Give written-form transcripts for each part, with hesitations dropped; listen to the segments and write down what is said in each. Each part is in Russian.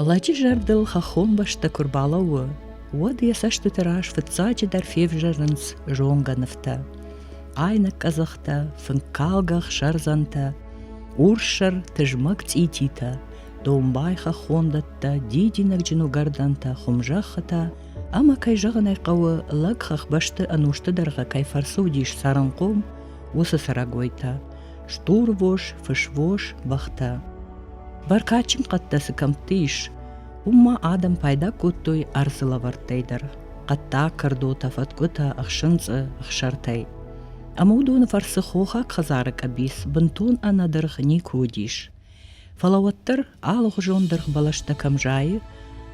Лачи жардыл хахон башта курбалауы. Уад ясашты тираж фыцачы дар февжарынс жонганыфта. Айнак казахта, фынкалгах шарзанта, уршар тыжмак цитита, домбай хахондатта, дидинак джинугарданта, хумжахата, ама кайжаганай кавы лагхах башты анушты дарга кайфарсудиш саранком, усы сарагойта, штурвош, фышвош, бахта. Баркачин каттасы камтыш, умма адам пайда куттой арзылавартайдар, катта кардота фаткута ахшынцы ахшартай. Амудуны фарсы хоха казарык абис, бынтун анадырх не кудиш. Фалаваттар алых жондырх балашта камжайы,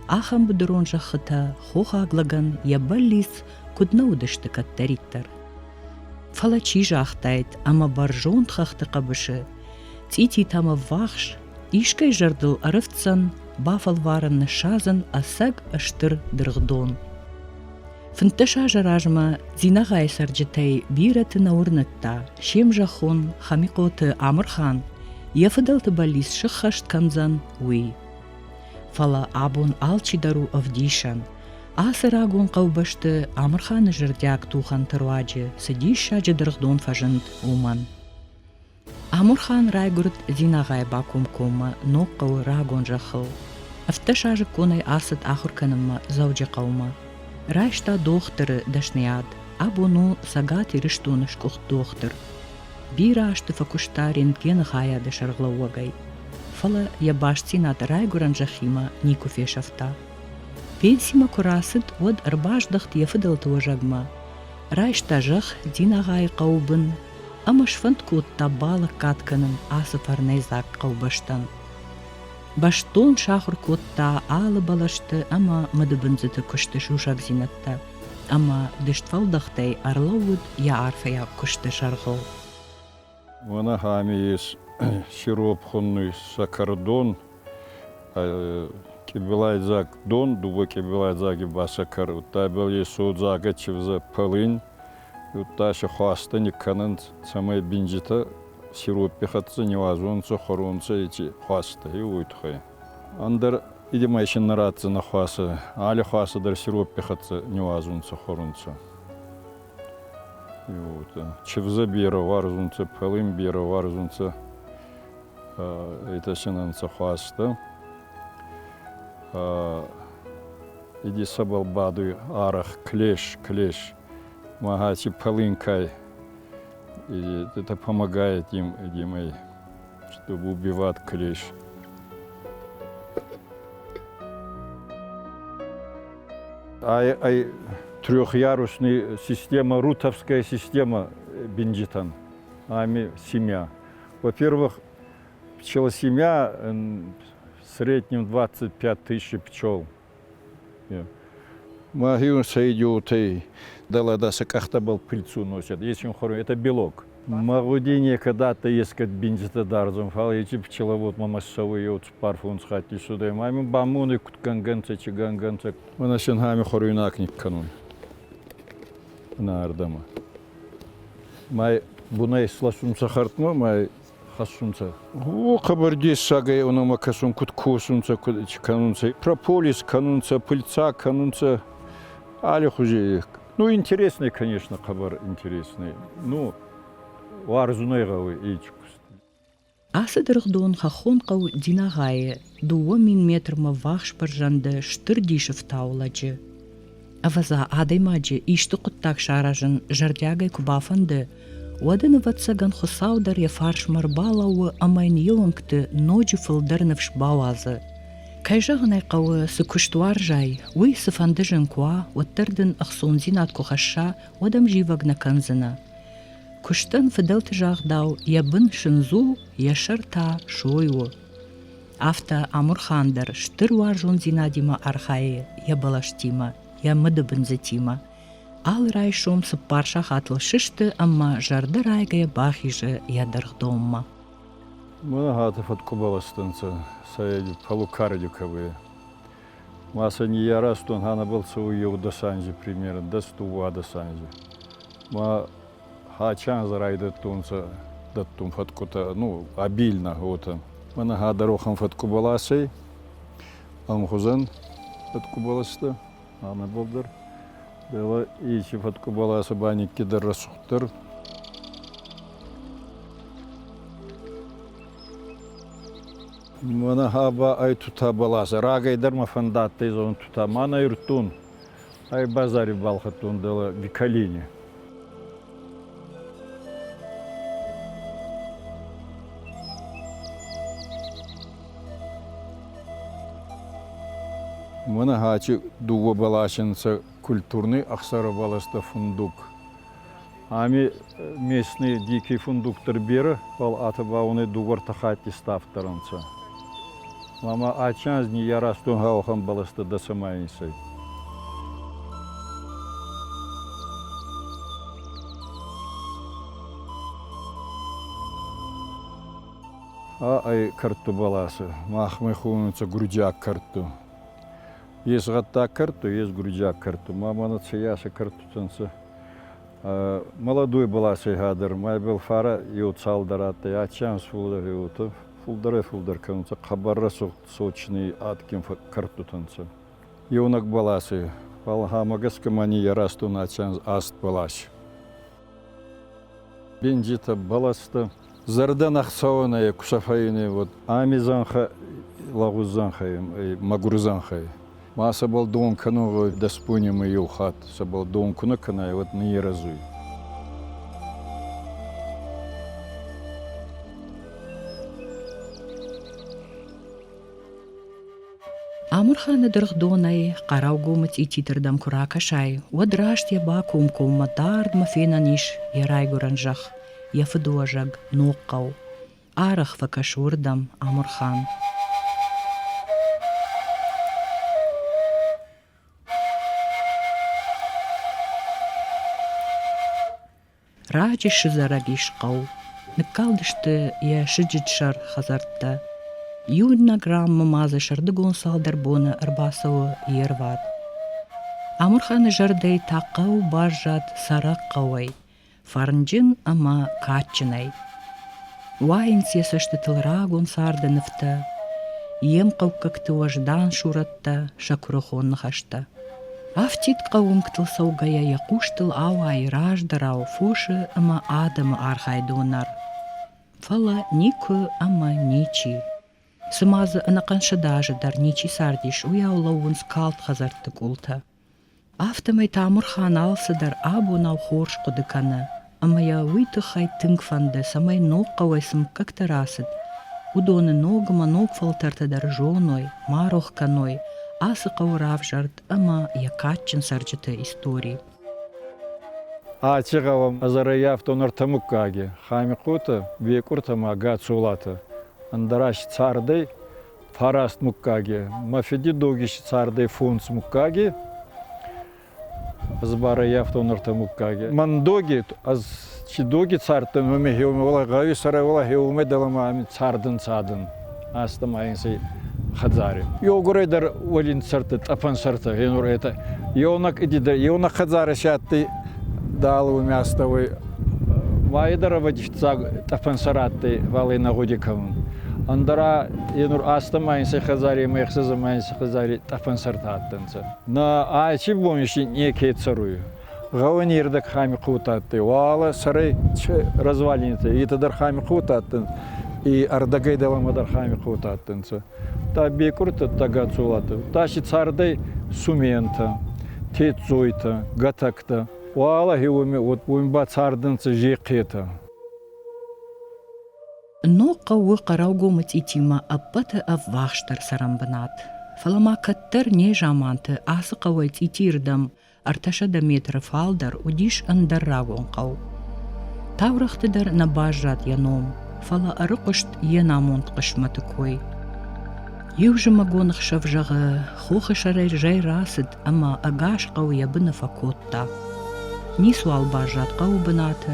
ахам будырон жахыта хоха аглаган ябаллис кудна удышты каттариттар. Фалачи жахтайт, ама баржон тхахты кабышы, цити тама вахш, ишкай жардыл арыфтсан, бафал варан шазан асаг аштыр дыргдон. Фынтыша жаражма зинагай сарджитай бираты наурнытта, шем жахон, хамикоты Амырхан, яфыдалты балис шыхашт канзан уй. Фала абун алчидару авдишан, асырагун каубашты Амырханы жырдяк тухан тыруаджы, сыдиша жыдыргдон фажынд уман. Амырхан райгурт зинагай бакум кома, ноккау рагон жахыл. Афтыша жыконай асыт ахурканымма заужы каума. Райшта дохтыры дашнияд, абуну сагати рыштуныш кух дохтыр. Бира ашты факушта рентген хая дашарглауагай. Фала ябашцинат райгуран жахима нику фешафта. Пенсима курасыт од арбаждахт яфыдалты ожагма. Райшта жах динагай каубын, амашфант кутта балық катканым асы фарнайзак каубаштан. Баштон шахыр котта алы балашты, ама мыдыбынзыты күшті шушак зинатта. Ама дыштфалдахтай арлауыд я арфая күшті шарғыл. Вона хами ес сироп хонный сакардон, кебелайзак дон, дубо кебелайзаги басакар, утта был ес удзага чевза пылын, утта шахуаста никанын самай бинжита, сироп пехатцы невозможно хоронцы эти хвасты и уйтхай. Андер идемайшин нарадцы на хвасы, али хвасы дар сироп пехатцы невозможно хоронцы. И вот чевза бира варзунцы, пылым бира варзунцы, это шинанцы хвасты. Иди сабал баду арах клеш, магачи пылынкай. И это помогает им, Димой, чтобы убивать клещ. Трехъярусная система, рутовская система бенджитан, ами семья. Во-первых, пчелосемья в среднем 25 тысяч пчел. Магион сойдет и даладаса как-то был пыльцу носят. Если он хоронит, это белок. Магудине когда-то есть как бензита дарзом, фал эти пчеловод мамассовые от парфун схати сюда. Мами бамуны кутганганцы, чиганганцы. Мы на сенгами хоруинак не канун. На ардама. Май бунай сласунца хартмо, май хасунца. О, кабардис сагай онома касун куткосунца, канунца. Прополис канунца, пыльца канунца. Алихузи. Ну, интересный, конечно, хабар интересный. Ну, варзунайгавы эйчкус. Асыдыргдон хахон кау динагае, дуо мин метрма вахш паржанды штырдишев тауладжы. Аваза адаймаджы ишты куттак шаражын жардягай кубафанды, уадыны ватсаган хусаудар я фарш марбалауы амайн йылыңкты ноджи фылдырнывш бауазы. Кайжағынай қауы сыкуштуар жай, уй сыфанды жынкуа, уаттырдын ақсонзин атку хаша, одам живагна канзына. Куштан фыдалты жағдау, ябын шынзу, яшыр та шойу. Афта Амырхандар штыр варжон зинадима архайы, ябалаштима, я мыдыбынзытима. Ал райшом сыппарша хатыл шышты, амма жарды райгая бахижы ядырхдомма. Много откубаластанца, саяди полукардиковые. Маса не я раз, то она был свою до санжи примерно, до стува до санжи. Ма хачан зарайда тунца, да тун фаткута, ну обильно вот. Мана гадарохам фаткубаласей, Амхузан откубаласты, аны болдыр. Дела ичи откубаласы баник кидер расухтыр. Мана хаба ай тута баласы. Рагайдар мафандатты изон тута. Мана иртун. Ай базари балхатун дела викалине. Мана хачи дуго балашинца культурный ахсара баласта фундук. Ами местный дикий фундуктор бері, пал атыбауны дугор тахати ставтарынца. Мама ачанз не ярастун гаухам баласта дасамайынсай. Ай карту баласы, махмы хунца грудяк карту. Есть гатта карту, есть грудяк карту. Мама на цияса карту танца. Молодой баласы гадыр, май был фара ют салдараты, ачанз фулдар ютов. Фулдар кануца, хабарра сочный атким карту танца. Юнак баласы, палхамагаска мани ярасту начанз аст балаш. Бенджита баласта. Зардан ахсауная кусафайны вот амизанха лагузанхай магурзанхай. Маса был дом кану даспуним и ухат, сабал дом кунакана вот не разуй. Амурханы дырхдонай, қараугумыц и титрдам куракашай, уадрашт я бакум куматард мафенаниш, ярайгуранжах. Яфыдуажаг нуққау, арах вакашурдам Амурхан. Раджи шизарагишқау, ныккалдышты я шиджитшар хазартта. Юдна грамма мазы шардыгун салдарбоны арбасауы ерват. Амурханы жардай таққау баржат сараққауай. Фарнджин ама качинай. Вайн сесашты тылрагун сардыныфта. Ем қауқақты важдан шуратта, шакурахон нахашта. Афтит қауым ктылсаугая яқуштыл ауай раждарау фуши ама адамы архайдунар. Фала нику ама ничи. Сымазы анақаншадажыдар ничи сардиш уяулауын скалт хазарты гулта. Автомай Тамурхан алсыдар абунау хорш қудыканы. Ама я уйтыхай тынгфанды самай ноққавайсым как-то расыд. Удоны ногыма ноқфалтартадар жоной, марохканой, асы қауырав жард, ама я катчин сарджыты истории. Ачығавам азараяв тонар тамуккаги, хами қуты векуртама гад сулата. Андараш цардай фараст муккаги, мафеди догиш цардай фунц муккаги, Збара яфтонорта муккаги. Мандоги, аз чидоги цартын өме хеуме ола гайы сара ола хеуме далама цардын цадын. Астам айынсы хадзари. Йогурайдар олин царты, тапан царты, хенур это. Йонак идидар, йонак хадзари шатты далу мястовый. Вайдара вадифцаг тапан саратты валы нагодикавын. Андара енур астам айынсы хазари, мэхсызым айынсы хазари тапан сарта аттынсы. На айчи бломиши некие царуй. Гаванирдак хами кутатты. Вала сарай развалинцы. И тадар хами кутаттын. И ардагай даламадар хами кутаттынсы. Та бекурта тага цулаты. Таши цардай сумента, тецойта, гатакта. Вала хевуми вот буимба цардынцы жекета. Ноққа уы қараугумыц итима аппаты аввахштар сарамбанат. Фалама каттар не жаманты асы қауайц итирдам арташада метры фалдар удиш андаррагон қау. Таврақтыдар на бажрат яном, фала арықышт енамонт қышматы кой. Южы магонық шавжағы хохы шарай жай расыд, ама агаш қау ябыны факотта. Нисуал бажрат қау бынаты,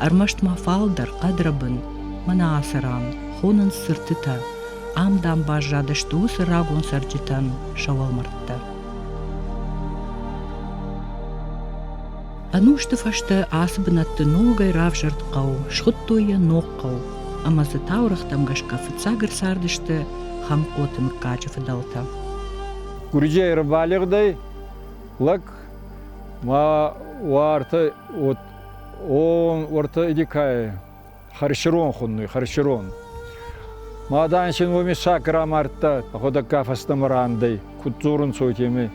армаштма фалдар қадрабын, Мана асыран, хонын сыртыта, амдам бажады шту сырагун сарджитан шавалмартта. Анушты фашты асыбынатты ногай равжартқау, шхуттуя ноққау, амазы таурахтам гашка фыцагыр сардышты хамкоты мыккачы фыдалта. Гурджейр балигдай, лак, ма варта вот он варта идикай, харширон хунный, харширон. Маданшин вами шакра марта, хода кафастамарандай, кутурун сотими.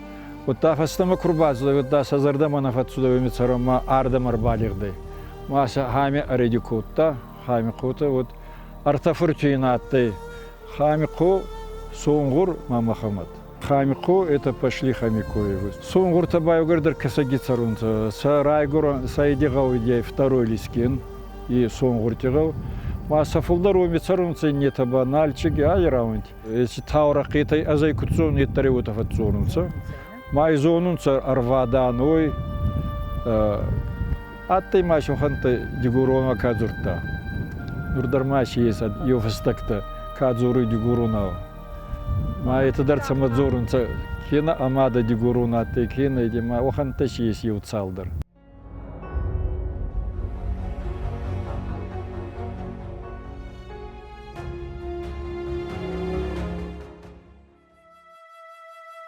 Вот тафастама курбазлы, вот да сазарда манафатсуда вами царама ардамар балигдай. Маса хами аредикутта, хами кута вот артафуртинаттай, хами ку сонгур мамахамад. Хамико это пошли хамикоевы. Сонгур табаю гардер касаги царунца. Сарайгур сайдигау идей второй лискин и сонгур тигау. Маса фулдаруми царунца не таба нальчиги айраунт. Если таура китай азай кутсон не таревута фатцорунца. Майзонунца арваданой. Аттай машу ханта дигурона кадзурта. Нурдармаши есть йофастакта кадзуры дигурунау. Ма это дарца мадзорунца кена амада дигуруна те кена идема оханташ есть юцалдар.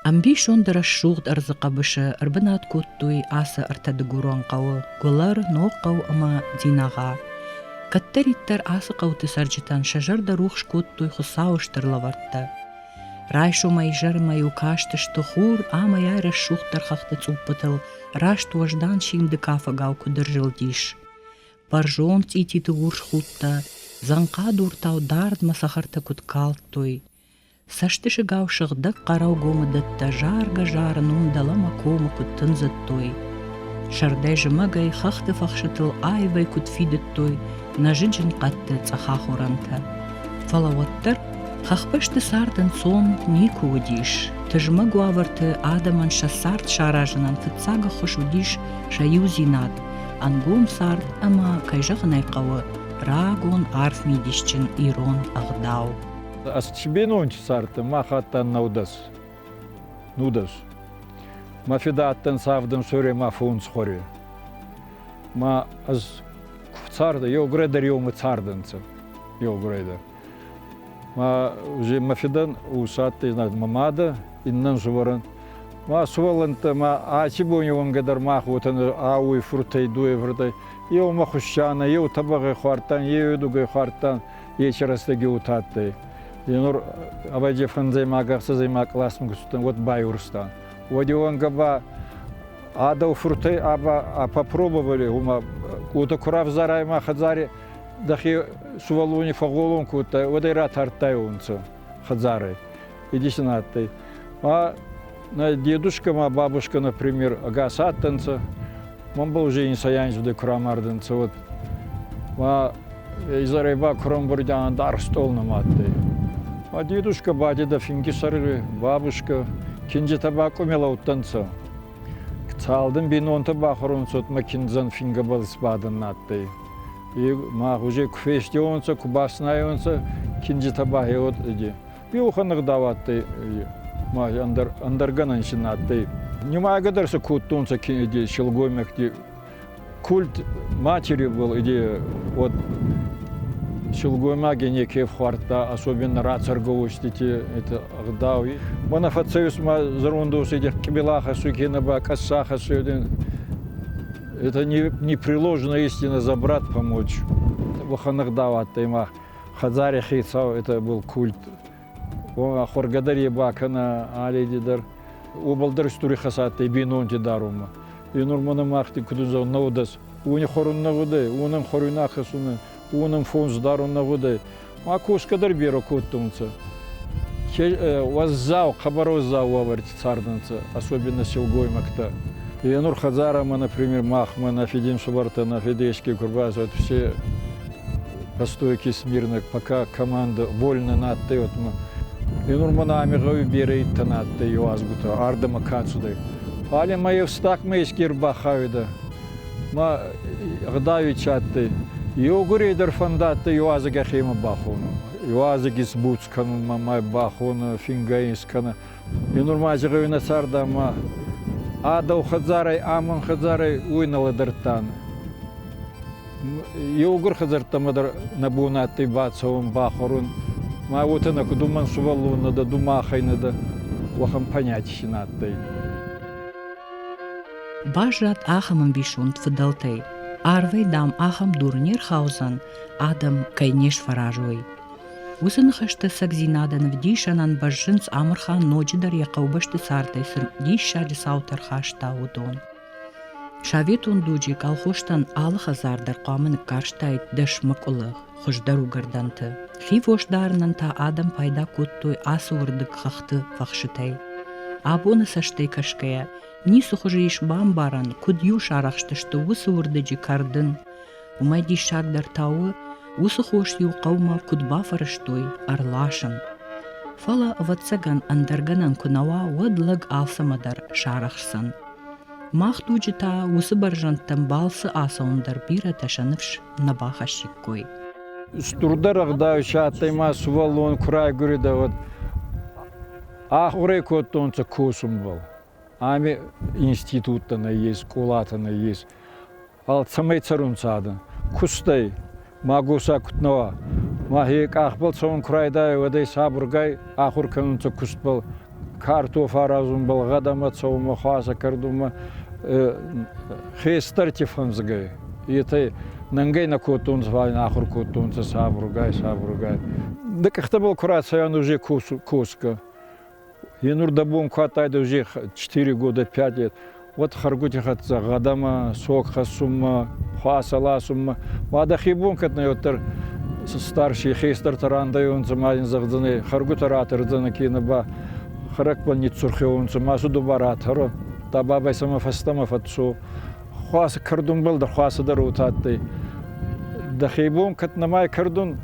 Амби шондара шугд арзакабыша арбанат коттуй аса артадыгурон кавы, голар ноқау ама динага. Каттариттар аса кауты сарджитан шажарда рух шкоттуй хусауштырлаварта. Райшу майжар маю каштыш тухур, ама яйра шухтар хахты цуппатыл, рашт важдан шинды кафа гауку дыржылдиш. Паржон цити тугур шхутта, занка дуртау дард масахарта куткалтуй. Саштышы гаушығды қарау гомыдытта жарга жарын ундалама кома куттынзыттуй. Шардай жымагай хахты фахшытыл айвай кутфидыттуй, нажиджин қатты цахахуранта. Фалаваттар хахпышты сардын сон нику удиш. Тыжмы гуаварты адаман шасарт шаражынан фыцага хош удиш шаю зинат. Ангом сард ама кайжағынай қауы рагон арф мидишчин ирон ағдау. Асчбинунч сарты махаттан наудас. Нудас. Мафидаттан савдым сөре мафун схори. Ма аз царда йогредар йомы цардынцы. Йогредар. Ма уже мафидан усатты знает мамада иннан жуворан. Ма суваланта ма ачи боньеван гадар мах вот он ауи фуртай дуе фуртай. Йо махущана, йо табагы хвартан, йо дугы хвартан, ечерастаги утатты. Янур абайже фанзай магахса займа классм густан вот байурстан. Вот он габа ада фуртай аба попробовали ума ута курав зарай махадзари дахи сувалуни фаголон кута вот ира тартай унца хадзары. Иди сенаттай. А на дедушка, ма бабушка, например, агасаттанца, мам был уже инсаянж в декурамарданца вот. Ма изарайба кромбурдян дар стол наматтай. А дедушка, бадеда фингисары, бабушка, кинже табаку мелауттанца. Цалдын бин он табахорун сот макинзан фингабал спадан наттай. И ма уже кфеште онца, кубаснай онца, кинже табахи вот иди. И уханах даваттай, ма андарганан шинаттай. Не мая гадарса куттунца кинде шелгомек, культ матери был, иди вот. Шелгоймаги некие вхварта, особенно рацарговостите, это агдауи. Манафацеюс ма зарундус этих кибелаха сукинаба, кассаха сюдин. Это непреложная истина за брат помочь. Ваханагдават има хазари хейцау, это был культ. Хоргадари бакана алидидар. Убалдар стури хасатты бинонти дарума. И нормана махти кудуза наудас. Уни хорун нагуды, унам хоруинахасуны. Унам фонз дарунна воды. Макус кадар беру коттунца. Ваззау, хабароззау ваварти царданца, особенно силгой макта. И Нур Хазарама, например, Махмана, Федин Шубартана, Федешки, Курбаз, вот все постойки смирно, пока команда вольно надты. И Нурмана Амигау берет танатты, Юазгута, Ардама Кацудай. Али мои встак мейскир бахавида. Ма гдави чатты. Йогурейдер фандатты юазыга хема бахону. Юазыги сбуцкану, мамай бахону, фингаинскана. И нурмазыга юнасарда ма ада ухадзарай, аман хадзарай уйнала дартан. Йогур хадзартамадар набунатты бацовым бахорун. Ма вот она кудуман сувалу нада думахай нада. Вахам понять шинаттай. Бажат ахамын бишунд фыдалтей. Арвей дам ахам дурнир хаузан, адам кайнеш фаражуй. Усын хашты сагзинадан вдишанан бажжынц амырхан ноджидар яқаубашты сартайсын дишшаджы саутар хашта удон. Шавет ундуджи колхоштан алхазардар қамын карштайт дашмак улых, хождару гарданты. Хивошдарнан та адам пайда куттой асуырдык хахты фахшытай. Абоны саштай кашкая, нису хожиш бамбаран, кудью шарахштышты усуырдыджи кардын. Умайди шардар тауы, усу хош ю қаума кудба фарыштой, арлашын. Фала ватсаган андарганан кунава уадлаг алсамадар шарахсан. Махтуджи та усы баржантан балсы асаундар бира ташаныфш набаха шиккой. Стурдар ағдай шаттайма сувалуын құрай көреді вот. Ахурай көттонца көсім бол. Ами институттана ес, кулатана ес. Ал цамай царунцадын. Кустай, магуса күтнава. Махик ахбал соң құрайдай өдай сабыргай ахур көнінца күст бол. Картоф аразун бол, ғадамат соғыма қуаса кірдума. Хестар тифанзгай. Етай нангай на көттонца вайын ахур көттонца сабыргай. Да как-то был кураться, он уже коска. Енур дабун хватает уже 4 года, 5 лет. Вот харгути хатса, гадама, сок хасумма, хасала сумма. Мада хибун катна йотар старший хейстар тарандай он замазин захданы, харгутаратор занакинаба, харакбан ницурхеун замазу дубаратаро. Табабай сама фастама фатсу. Хаса кардун был, да хаса дарутаттай. Да хибун катна май кардун.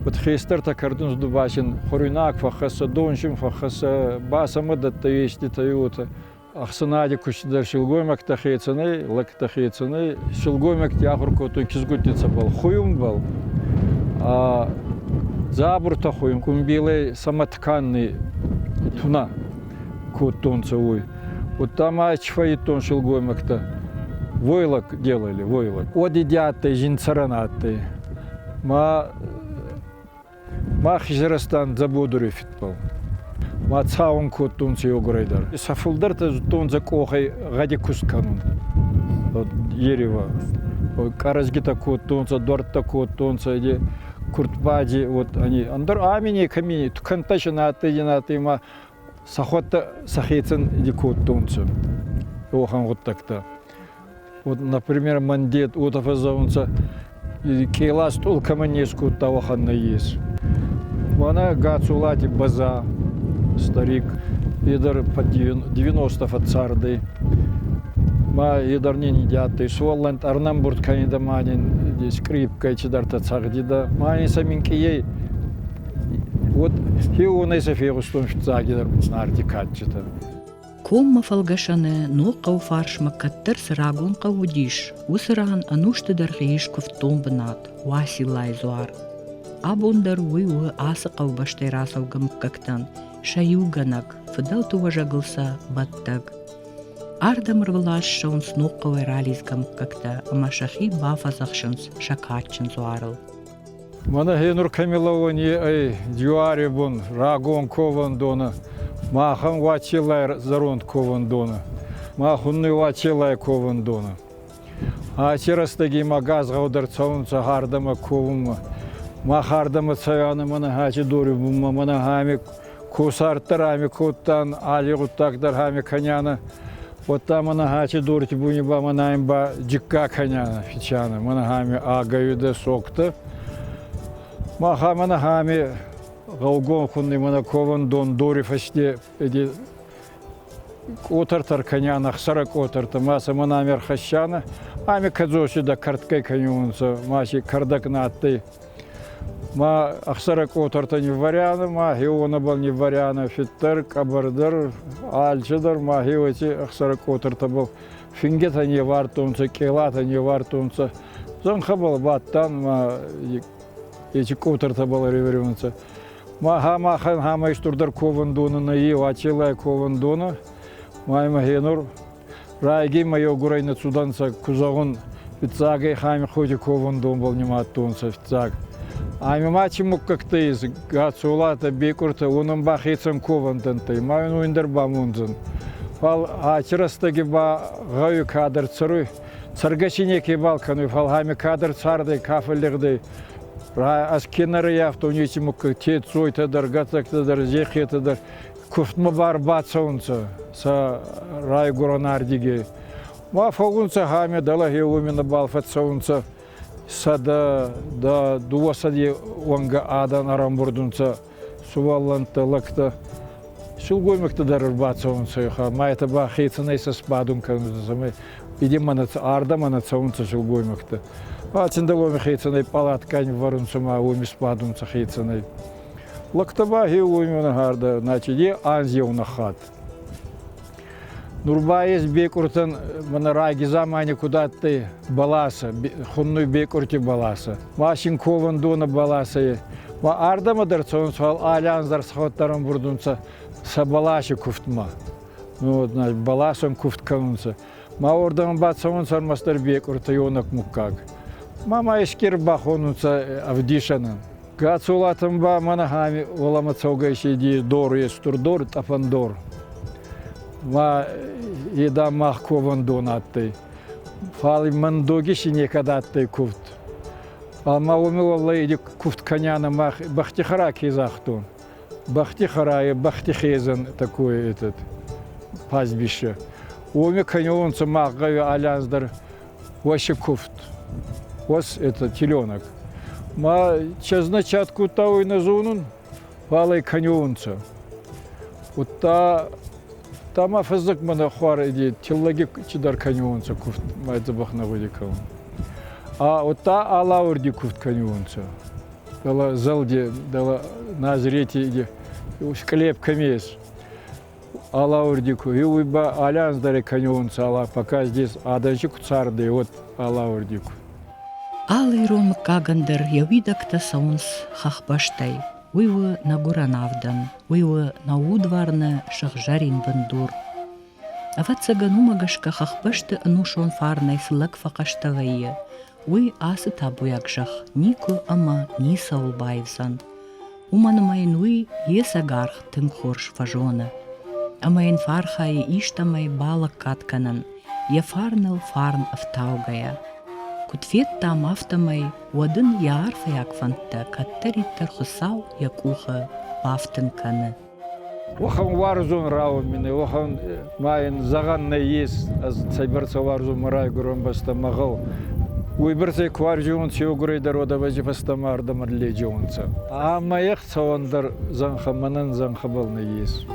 Вот хейстар та кардун сдубашин, хоруйнак фахаса, доншим фахаса, басама датта вещи таюта. Ахсанади кушидар шилгоймак тахейцаны, лак тахейцаны, шилгоймак тяхурко той кизгутница был, хуюм был. А забур тахуюм, кумбилей самотканный туна кутонца уй. Вот там ачфаитон шилгоймак-то войлок делали, войлок. Одидятый, жинцаранатый. Ма хижрастан забудуры фитпал. Ма цаун кутунцы йограйдар. Сафулдар та тонза кохай гади кусканун. Вот ерева. Каразгита кутунца, дорта кутунца, иди куртбади, вот они. Андар амини камини, туканташина атыдинаты ма сахота сахейцен иди кутунца. Охан вот так-то. Вот, например, мандет утафазаунца, кейлас толка манеску таваханна есть. Она гацулати база, старик, идар под 90 от царды. Ма идар не едят, и сволланд арнамбурт канидаманин, скрипка, чидарта цагдида. Ма они саминки ей. Вот хиуна сафиру стон шцагидар нарти катчита. Комма фалгашане но кауфарш макаттер срагун каудиш, усран анушты дархишков томбнат, василай зуар. Абундар уйу асы каубаштай расаугам кактан, шаюганак, фыдал туважагылса баттаг. Ардамыр влаш шаун сноккавай рализгам какта, амашахи бафазахшанс шакатчин зуарыл. Мана хенур камиловани ай дюари бун рагон кован дона. Махан вачилай зарунд кован дона. Махунны вачилай кован дона. А черастаги магаз гаудар цаунца хардама ковума. Махардама цаяны мана хачи дори бумма мана хами кусартарами куттан али гуттакдар хами каняна. Вот там мана хачи дорти буниба мана имба джикка каняна фичана. Мана хами агаюда сокта. Маха мана хами галгон хунны мана кован дон дори фаште эди отартар каняна хсарак отарта маса мана амер хащана. Ами кадзоши да карткай канюнца маши кардакнатты. Ма ахсарак отарта не варяна, ма хиона был не варяна, фиттер, кабардар, альчидар, ма хиоти ахсарак отарта был. Фингета не вартунца, келата не вартунца. Зонха был баттан, ма эти отарта был реверюнца. Ма хамахан хама иштурдар ковандуна на ив, ачилай ковандуна. Ма има хенур. Райги майо гурайна цуданца кузагун фитцагай хами ходи ковандун был немат тунца фитцаг. Аймачимук как-то из гацулата бекурта, унам бахицам ковандантай, мавин уиндер бамунзан. Фал ачрастаги ба гаю кадр царуй, царгачинеки балкану, фал хами кадр цардай, кафелердей. Аз кенары яфта уничимук те цой тадар, гацак тадар, зехе тадар, куфтма бар бацаунца, са рай гуранардиге. Ма фагунца хами далаги умина балфатсаунца, сада да дуасади уанга адан арамбурдунца, сувалланта лакта. Шулгоймакта дарыр бацаунца яха, ма это ба хейцанайса спадунка, иди манаца, арда манаца унца шулгоймакта. Ачында уми хейцанай палаткань варунца ма уми спадунца хейцанай. Лактаба хи уми унагарда, значит, е анзи унахат. Нурбаес бекуртан мана раги замани куда-то баласа, хунной бекурти баласа. Машин кован дона баласа. Ма ардама дарцон свал алянзар схваттарам бурдунца сабалаши куфтма. Ну вот, значит, баласом куфтканунца. Ма ордам бацаунцар мастер бекурта йонак муккаг. Мама эшкер бахонунца авдишана. Гацулатам ба манахами оламацауга ди дор естур дор тафандор. Ма еда мах кован донатты. Фали мандоги шинекадатты куфт. Алма уми валла иди куфт коняна мах бахтихара кезахтун. Бахтихара и бахтихезан такой этот пастбище. Уми конюнца мах гаю алянздар вообще куфт. Вот это теленок. Ма чезночатку тау и назунун, фалай конюнца. Вот там афазак мана хуар иди, тиллаги чидар конюнца куфт, майда бахна водикал. А вот та алаурди куфт конюнца. Дала залди, дала назрети иди, склеп камес. Алаурдику, и уйба алянздаре конюнца, ала пока здесь адажик царды, вот алаурдику. Алайрон кагандер явидакта саунс хахбаштай. Уйвы на гуранавдан, уйвы на удварны шахжарин бандур. Аватсаганумагашка хахбашты анушон фарнай слак факаштавайе. Уй асы табуякжах, нику ама ни саулбайвсан. Уманумайн уй есагарх тым хорш фажона. Амайн фархай иштамай балак катканан, ефарнел фарн автаугая. Кутфет там автомай, уадын яарфа якфанта, каттариттар хусау якуха бафтынканы. Охан варзун раумины, охан майын заганна ес, аз цайбарца варзун марай гурон баста мағал. Уйбірцай кваржуын сеугурайдар ода бәжі бастамар дамар лежуынца. Амаяқ сауандар занха манан занха балны ес.